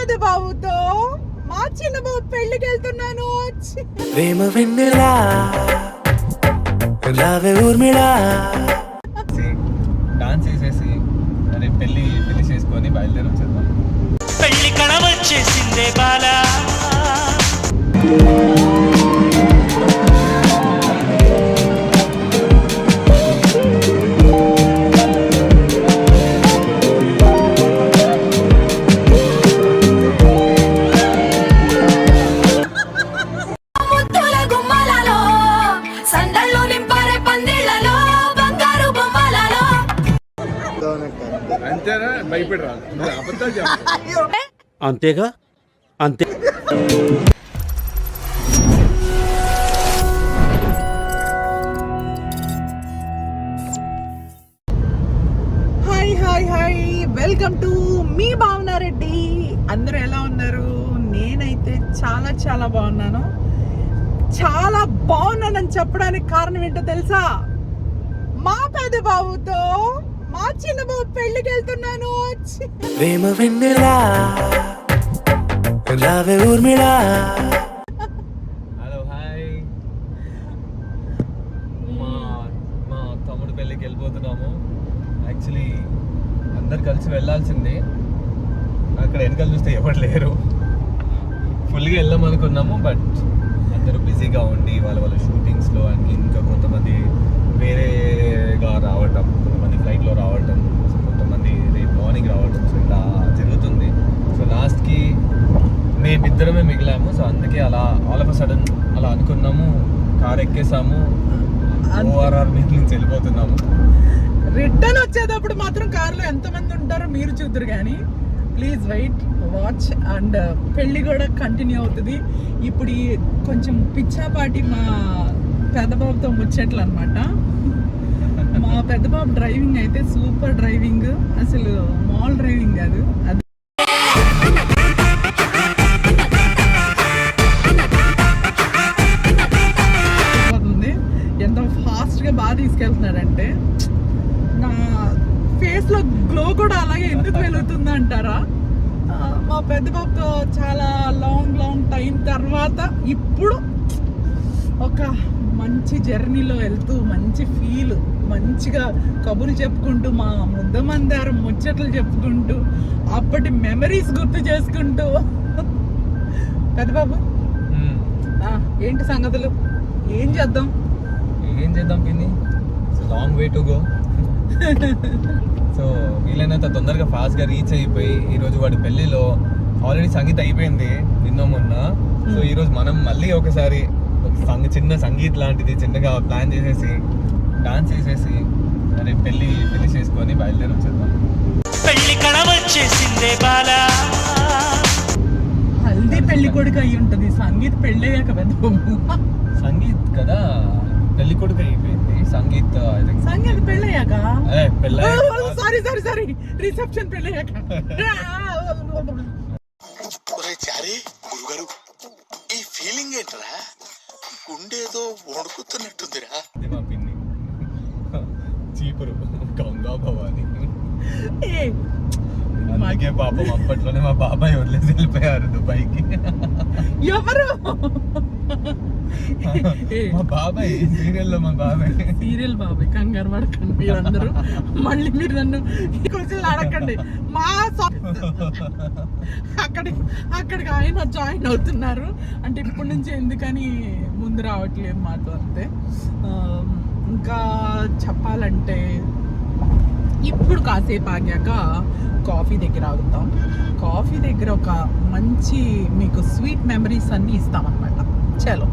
పెద్ద బాబుతో మా చిన్న బాబు పెళ్లికి వెళ్తున్నాను. ప్రేమ వెన్నెలా రావే ఊర్మిళా డాన్స్ చేసేసి అరే పెళ్లి చేసుకొని బయలుదేరి వచ్చేద్దాం. పెళ్లి కళ వచ్చేసిందే బాలా. అంతేనా భయపడరా అబద్ధాలు చెప్పు. అంతేగా అంతే. Hi hi hi, welcome to మీ భావనారెడ్డి. అందరూ ఎలా ఉన్నారు? నేనైతే చాలా చాలా బాగున్నాను. చాలా బాగున్నానని చెప్పడానికి కారణం ఏంటో తెలుసా? మా పెద్ద బాబుతో మా చిన్న బాబు పెళ్లికి వెళ్తున్నాను. ప్రేమ వెన్నెలా రావే ఊర్మిళా. హలో హాయ్, మా తమ్ముడు పెళ్ళికి వెళ్ళిపోతున్నాము. యాక్చువల్లీ అందరు కలిసి వెళ్ళాల్సిందే, అక్కడ వెనకాల చూస్తే ఎవరు లేరు. ఫుల్గా వెళ్దాం అనుకున్నాము, బట్ అందరూ బిజీగా ఉండి వాళ్ళ షూటింగ్స్లో అండ్ ఇంకా కొంతమంది వేరేగా రావటం, కొంతమంది ఫ్లైట్లో రావటం, కొంతమంది రేపు మార్నింగ్ రావటం, సో ఇలా జరుగుతుంది. సో లాస్ట్కి మేమిద్దరమే మిగిలాము. సో అందుకే అలా ఆల్ ఆఫ్ అ సడన్ అలా అనుకున్నాము, కార్ ఎక్కేసాము, ఓఆర్ఆర్ మీద నుంచి వెళ్ళిపోతున్నాము. రిటర్న్ వచ్చేటప్పుడు మాత్రం కార్లో ఎంతమంది ఉంటారో మీరు చూద్దరు, కానీ ప్లీజ్ వెయిట్ వాచ్. అండ్ పెళ్ళి కూడా కంటిన్యూ అవుతుంది. ఇప్పుడు కొంచెం పిచ్చాపాటి మా పెద్దబాబుతో ముచ్చట్లు అనమాట. మా పెద్దబాబు డ్రైవింగ్ అయితే సూపర్ డ్రైవింగ్, అసలు మాల్ డ్రైవింగ్ కాదు అది. ఎంత ఫాస్ట్గా బాగా తీసుకెళ్తున్నాడంటే నా ఫేస్లో గ్లో కూడా అలాగే ఎందుకు వెలుగుతుంది అంటారా? మా పెద్ద బాబుతో చాలా లాంగ్ టైం తర్వాత ఇప్పుడు ఒక మంచి జర్నీలో వెళ్తూ మంచి ఫీల్, మంచిగా కబుర్లు చెప్పుకుంటూ మా ముద్దమందారం ముచ్చట్లు చెప్పుకుంటూ అప్పటి మెమరీస్ గుర్తు చేసుకుంటూ. పెద్ద బాబు ఏంటి సంగతులు? ఏం చేద్దాం పిన్ని? Long way to go. So వీలైనంత తొందరగా ఫాస్ట్గా రీచ్ అయిపోయి, ఈరోజు వాడి పెళ్ళిలో ఆల్రెడీ సంగీత్ అయిపోయింది నిన్న మొన్న. సో ఈరోజు మనం మళ్ళీ ఒకసారి చిన్న సంగీత్ లాంటిది చిన్నగా ప్లాన్ చేసేసి డాన్స్ చేసేసి అరే పెళ్లి చేసుకొని బయలుదేరి వచ్చేద్దాం. పెళ్లి కళ వచ్చేసిందే బాలా. హల్దీ పెళ్లి కొడుకు అయి ఉంటది, సంగీత్ పెళ్ళయ్యాక పెద్ద బాబు. సంగీత్ కదా పెళ్లి కొడుకు అయిపోయింది, సంగీత్ పెళ్ళయ్యాక. సారీ రిసెప్షన్ పెళ్ళయ్యాక. గురుగారు ఈ ఫీలింగ్ ఏంట్రా? గుండేదో వణుకుతున్నట్టుందిరా. అది మా పిన్ని చీపురు గంగా భవాని. అందుకే పాపం అప్పట్లోనే మా బాబాయ్ వదిలేసి వెళ్ళిపోయారు దుబాయ్కి. ఎవరు? మా బాబాయ్ సీరియల్లో, మా బాబాయ్ సీరియల్ బాబాయ్. కంగారు పడకండి మీరందరూ, మళ్ళీ మీరు నన్ను క్వశ్చన్లు అడగండి. మా అక్కడికి ఆయన జాయిన్ అవుతున్నారు అంటే ఇప్పటి నుంచి ఎందుకని ముందు రావట్లేదు మాట అంతే. ఇంకా చెప్పాలంటే ఇప్పుడు కాసేపు ఆగాక కాఫీ దగ్గర ఆగుతాం. కాఫీ దగ్గర ఒక మంచి మీకు స్వీట్ మెమరీస్ అన్నీ ఇస్తామన్నమాట. చలో.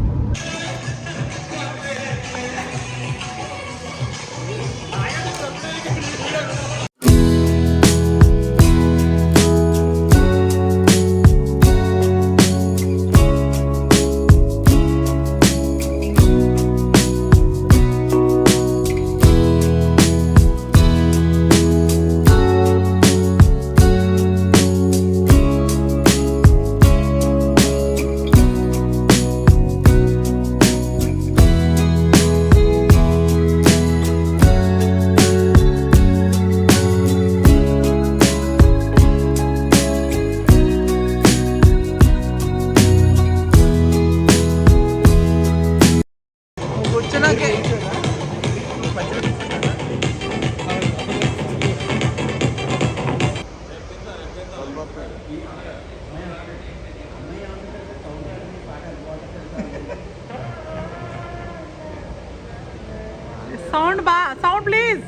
Sound please.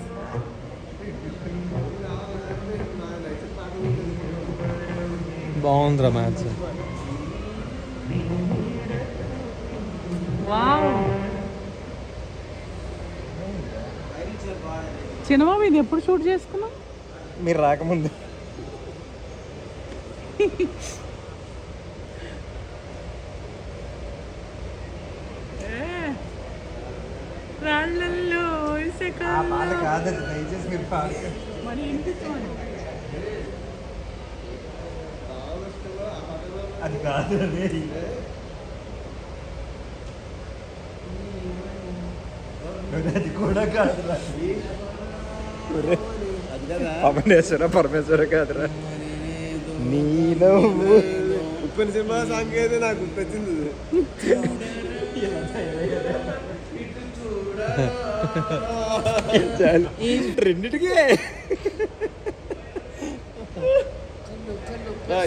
బాగుందిరా మ్యాచ్. వావ్. చిన్నబాబు ఇది ఎప్పుడు షూట్ చేసుకున్నావు? మీరు రాకముందు. రాళ్ళల్లో కాదు దయచేసి మీరు మరి వినిపించమని. అది కాదు అది కూడా కాదురా. పరమేశ్వర కాదురా. నేను ఉప్పెన సినిమా సాంగ్ అయితే నాకు గుర్తొచ్చింది. రెండిటికి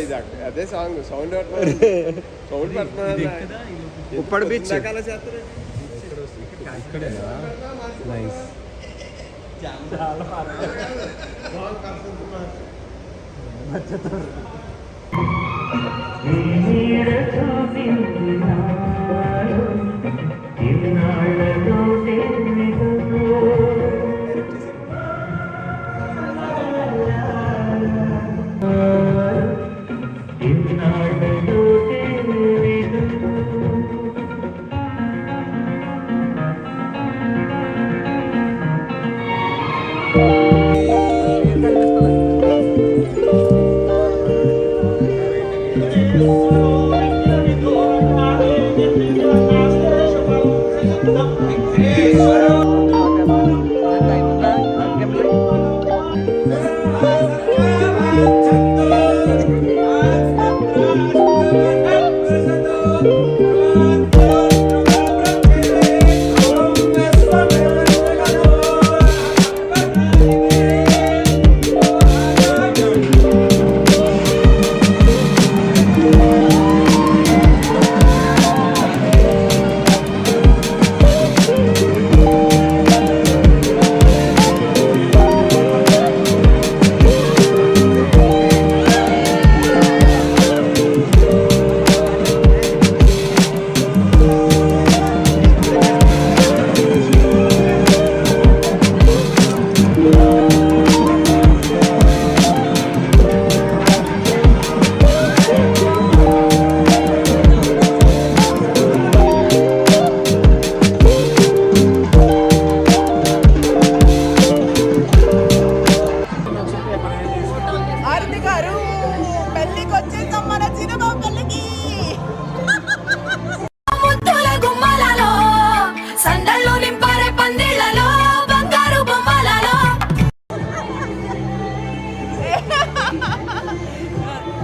ఇది అదే సాంగ్. సౌండ్ సౌండ్ పెడుతున్నా ఉప్పడి బీచ్ నైస్.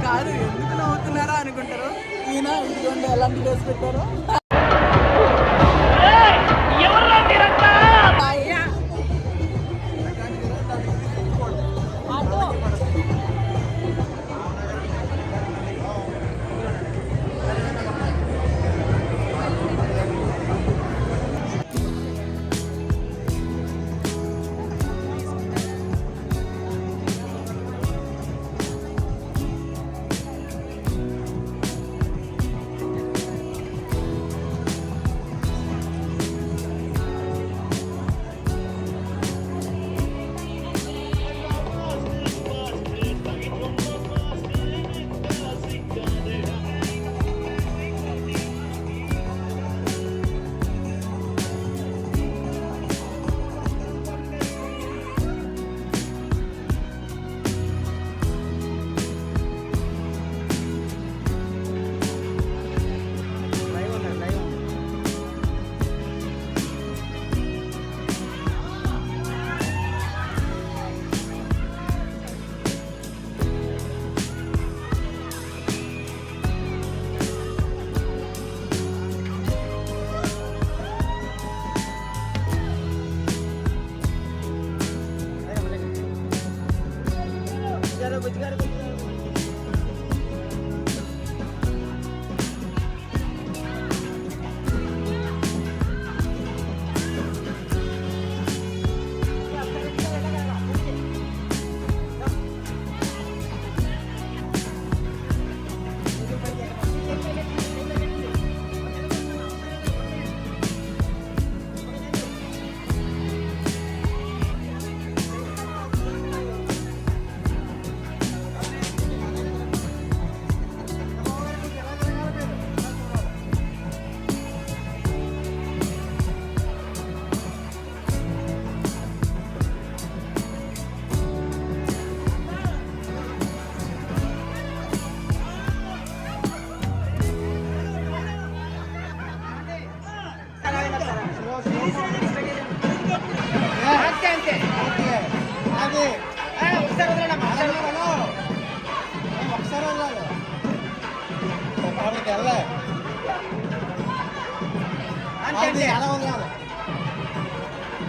కాదు ఎందుకు నవ్వుతున్నారా అనుకుంటారు. ఈయన ఇదిగోండి ఎలాంటి డ్రెస్ పెట్టారు.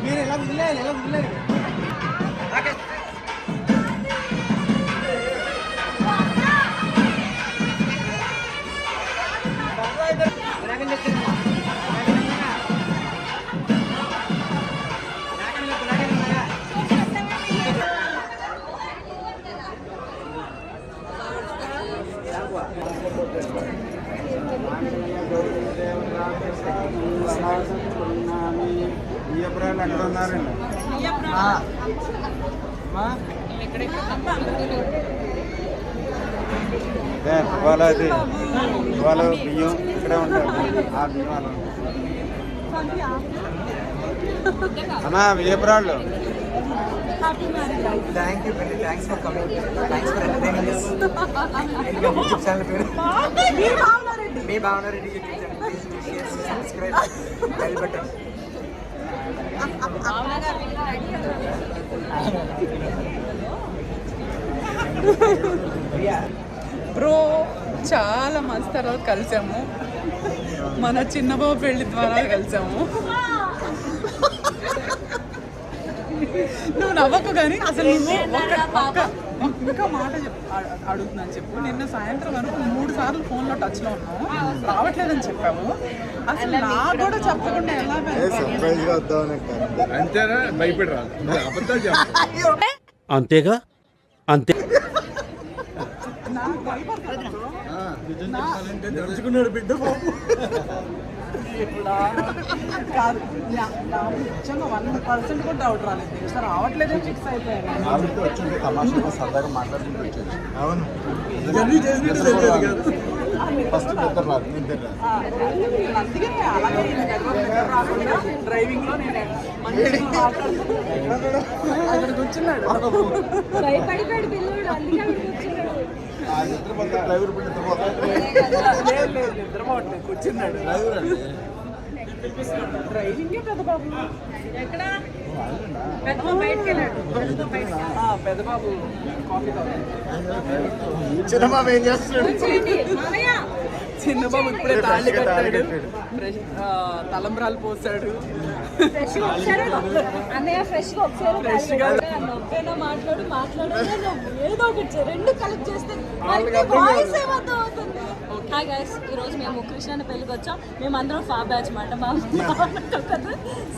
మీరు ఎలా వదిలేదు ఎక్కడ ఉన్నారండి ఇవాళ బియ్యం ఇక్కడే ఉంటారు ఆ బియ్యం వాళ్ళు అన్నా విజయపురాళ్ళు Thank you, Penny. Thanks for coming. Thanks for entertaining us. YouTube channel పేరు మీ భావన Reddy YouTube channel please share subscribe bell button. Bro చాలా మంచి తర్వాత కలిసాము. మన చిన్నబాబు పెళ్లి ద్వారా కలిసాము. నువ్వు నవ్వకు కానీ అసలు నువ్వు ఒక్క మాట అడుగుతున్నాను చెప్పు. నిన్న సాయంత్రం వరకు 3 సార్లు ఫోన్లో టచ్లో ఉన్నావు, రావట్లేదని చెప్పావు. అసలు నాకు కూడా చెప్పకుండా ఎలా అంతేనా భయపడరా అంతేగా అంతే. తెలుసుకున్నాడు బిడ్డ బాబు. కాదు నిజంగా 1% కూడా డౌట్ రాలేదు. సార్ రావట్లేదని ఫిక్స్ అయిపోయాను. తమాషా సరదాగా మాట్లాడుకుంటూ అవును ఫస్ట్ నిద్ర రాదు అందుకే అలాగే రాకుండా డ్రైవింగ్ లో నేను మంచిగా అక్కడ కూర్చున్నాడు. భయపడిపోయాడు పిల్లడు, అందుకే అక్కడ కూర్చున్నాడు. నిద్రపోతే డ్రైవర్ నిద్రపోవట్లేదు, కూర్చున్నాడు. డ్రైవింగే పెద్ద బాబు. ఎక్కడ పెద్ద బయటకు వెళ్ళాడు. పెద్ద బాబు కాఫీ తాగుతాడు. చిన్నబాబు ఏం చేస్తున్నాడు? మామయ్య చిన్నబాబు ఇప్పుడే తాళి కట్టాడు, తలంబ్రాలు పోసాడు. ఫ్రెష్ గా వచ్చారు అన్నయ్య, ఫ్రెష్ గా వచ్చారు. నవ్వేనా మాట్లాడు ఏదో ఒకటి రెండు కలెక్ట్ చేస్తే వాయిస్ ఏమర్థం అవుతుంది. హాయ్ గైస్, ఈరోజు మేము కృష్ణ పెళ్ళికి వచ్చాం. మేము అందరం ఫా బ్యాచ్ మాట. మా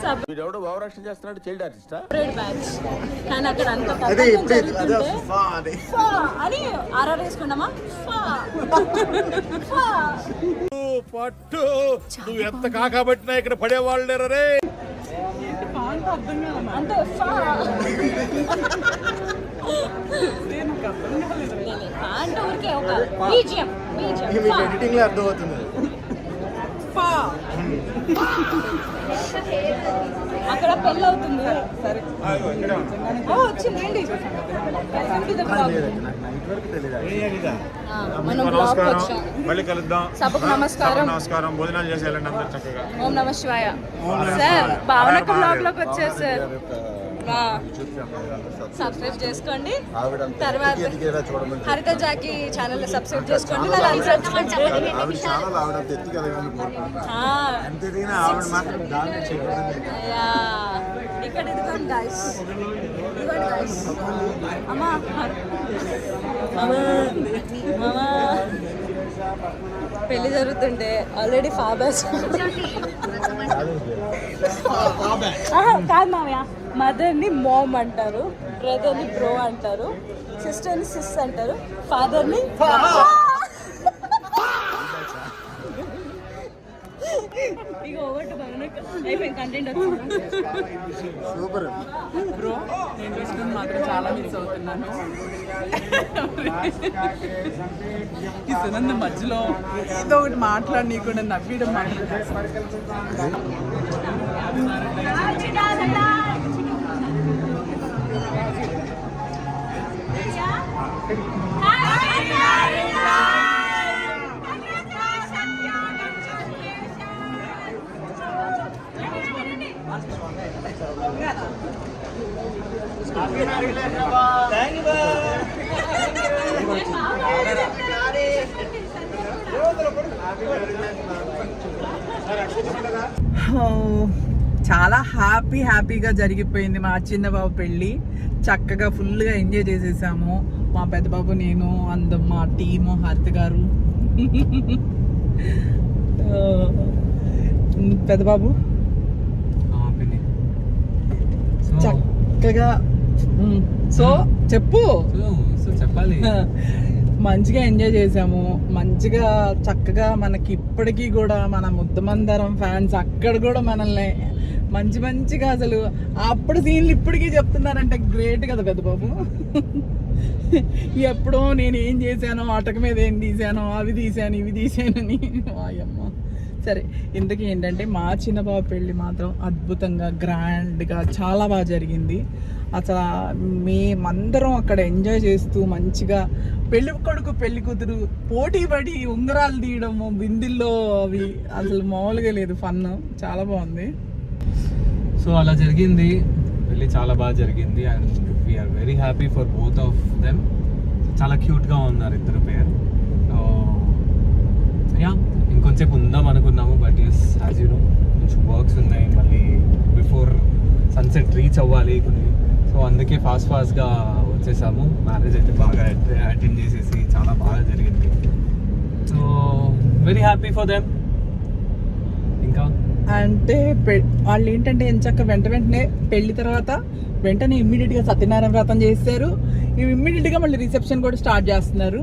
సపరేట్ బ్యాచ్. కానీ అక్కడ అంత జరుగుతుంటే ఫా అని ఆర్ఆర్ వేసుకున్నామా. ఫా పట్టు నువ్వు ఎంత కాకబట్టినా ఇక్కడ పడేవాళ్ళు లేరే. అర్థం కాదు అంటే ఫా అంటే ఊరికే ఒక బీజియం ఎడిటింగ్ లో అర్థం అవుతుంది. అక్కడ పెళ్ళి అవుతుంది. సరే వచ్చిందండి. మళ్ళీ కలుద్దాం. సభకు నమస్కారం. నమస్కారం. భోజనాలు చేసి వెళ్ళండి అందరు చక్కగా. ఓం నమ శివాయ. సార్ భావనక బ్లాగ్ లోకి వచ్చారు సార్. సబ్స్క్రైబ్ చేసుకోండి. తర్వాత హరిత జాకి ఛానల్ సబ్స్క్రైబ్ చేసుకోండి. ఇక్కడ ఇదిగోండి గైస్, ఇదిగోండి గైస్. అమ్మా పెళ్లి జరుగుతుంటే ఆల్రెడీ ఫాబర్స్ కాదు మామయ్య. మదర్ని మామ్ అంటారు, బ్రదర్ని బ్రో అంటారు, సిస్టర్ని సిస్ అంటారు, ఫాదర్ని ఇక ఓవర్ అయిపోయింది. కంటెంట్ వచ్చింది. సూపర్ బ్రో, నేను విష్ణుని మాత్రం చాలా మిస్ అవుతున్నాను. ఈ సునంద మధ్యలో ఏదో ఒకటి మాట్లాడి నీకుండా నవ్వడం Thank you. చాలా హ్యాపీగా జరిగిపోయింది మా చిన్న బాబు పెళ్ళి. చక్కగా ఫుల్గా ఎంజాయ్ చేసేసాము. మా పెద్ద బాబు, నేను, అందం, మా టీము, హారిత గారు. పెద్ద బాబు చక్కగా సో చెప్పు. సో చెప్పాలి. మంచిగా ఎంజాయ్ చేసాము. మంచిగా చక్కగా మనకి ఇప్పటికీ కూడా మన ముద్దమందరం ఫ్యాన్స్ అక్కడ కూడా మనల్ని మంచిగా అసలు అప్పుడు సీన్లు ఇప్పటికీ చెప్తున్నారంటే గ్రేట్ కదా పెద్ద బాబు. ఎప్పుడో నేను ఏం చేశానో, అటక మీద ఏం తీసానో, అవి తీసాను ఇవి తీసానని. వాయమ్మ. సరే, ఇంతకీ ఏంటంటే మా చిన్నబాబు పెళ్ళి మాత్రం అద్భుతంగా గ్రాండ్గా చాలా బాగా జరిగింది. అసలు మేమందరం అక్కడ ఎంజాయ్ చేస్తూ మంచిగా పెళ్లి కొడుకు పెళ్లి కూతురు పోటీ పడి ఉంగరాలు తీయడము బిందిల్లో, అవి అసలు మామూలుగా లేదు. ఫన్ చాలా బాగుంది. సో అలా జరిగింది పెళ్ళి, చాలా బాగా జరిగింది. And we are very happy for both of them. చాలా క్యూట్గా ఉన్నారు ఇద్దరు పేరు. యా, ఇంకొంచెంసేపు ఉందాం అనుకున్నాము, but yes as you know కొంచెం వర్క్స్ ఉన్నాయి, మళ్ళీ బిఫోర్ సన్సెట్ రీచ్ అవ్వాలి కొన్ని. సో అందుకే ఫాస్ట్గా వచ్చేసాము. మ్యారేజ్ అయితే బాగా అటెండ్ చేసేసి చాలా బాగా జరిగింది. So very happy for them. ఇంకా అంటే వాళ్ళు ఏంటంటే ఎంచక్క వెంటనే పెళ్లి తర్వాత వెంటనే ఇమ్మీడియట్గా సత్యనారాయణ వ్రతం చేస్తారు. ఇమ్మీడియట్గా మళ్ళీ రిసెప్షన్ కూడా స్టార్ట్ చేస్తున్నారు.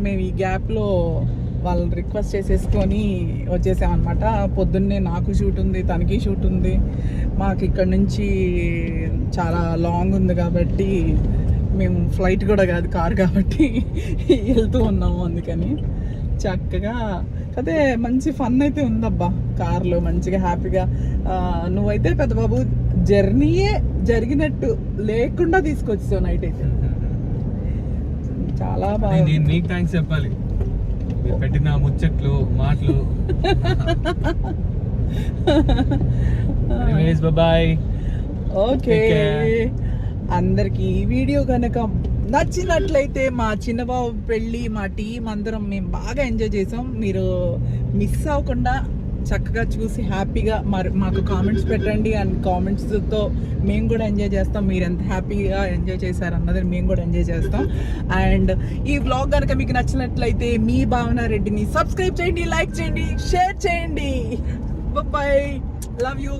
మేము ఈ గ్యాప్లో వాళ్ళు రిక్వెస్ట్ చేసేసుకొని వచ్చేసామన్నమాట. పొద్దున్నే నాకు షూట్ ఉంది, తనకి షూట్ ఉంది. మాకు ఇక్కడ నుంచి చాలా లాంగ్ ఉంది కాబట్టి మేము ఫ్లైట్ కూడా కాదు, కార్ కాబట్టి వెళ్తూ ఉన్నాము. అందుకని చక్కగా అదే మంచి ఫన్ అయితే ఉందబ్బా కార్లో, మంచిగా హ్యాపీగా. నువ్వైతే పెద్ద బాబు జర్నీయే జరిగినట్టు లేకుండా తీసుకొచ్చావు నైట్ అయితే. చాలా బాగా. నేను నీకు థ్యాంక్స్ చెప్పాలి, మీరు పెట్టిన ముచ్చట్లు మాటలు. బాయ్. ఓకే, అందరికి ఈ వీడియో కనుక నచ్చినట్లయితే మా చిన్నబాబు పెళ్ళి మా టీం అందరం మేము బాగా ఎంజాయ్ చేసాం. మీరు మిస్ అవ్వకుండా చక్కగా చూసి హ్యాపీగా మాకు కామెంట్స్ పెట్టండి. అండ్ కామెంట్స్తో మేము కూడా ఎంజాయ్ చేస్తాం. మీరు ఎంత హ్యాపీగా ఎంజాయ్ చేశారు అన్నది మేము కూడా ఎంజాయ్ చేస్తాం. అండ్ ఈ వ్లాగ్ కనుక మీకు నచ్చినట్లయితే మీ భావన రెడ్డిని సబ్స్క్రైబ్ చేయండి, లైక్ చేయండి, షేర్ చేయండి. By, love you.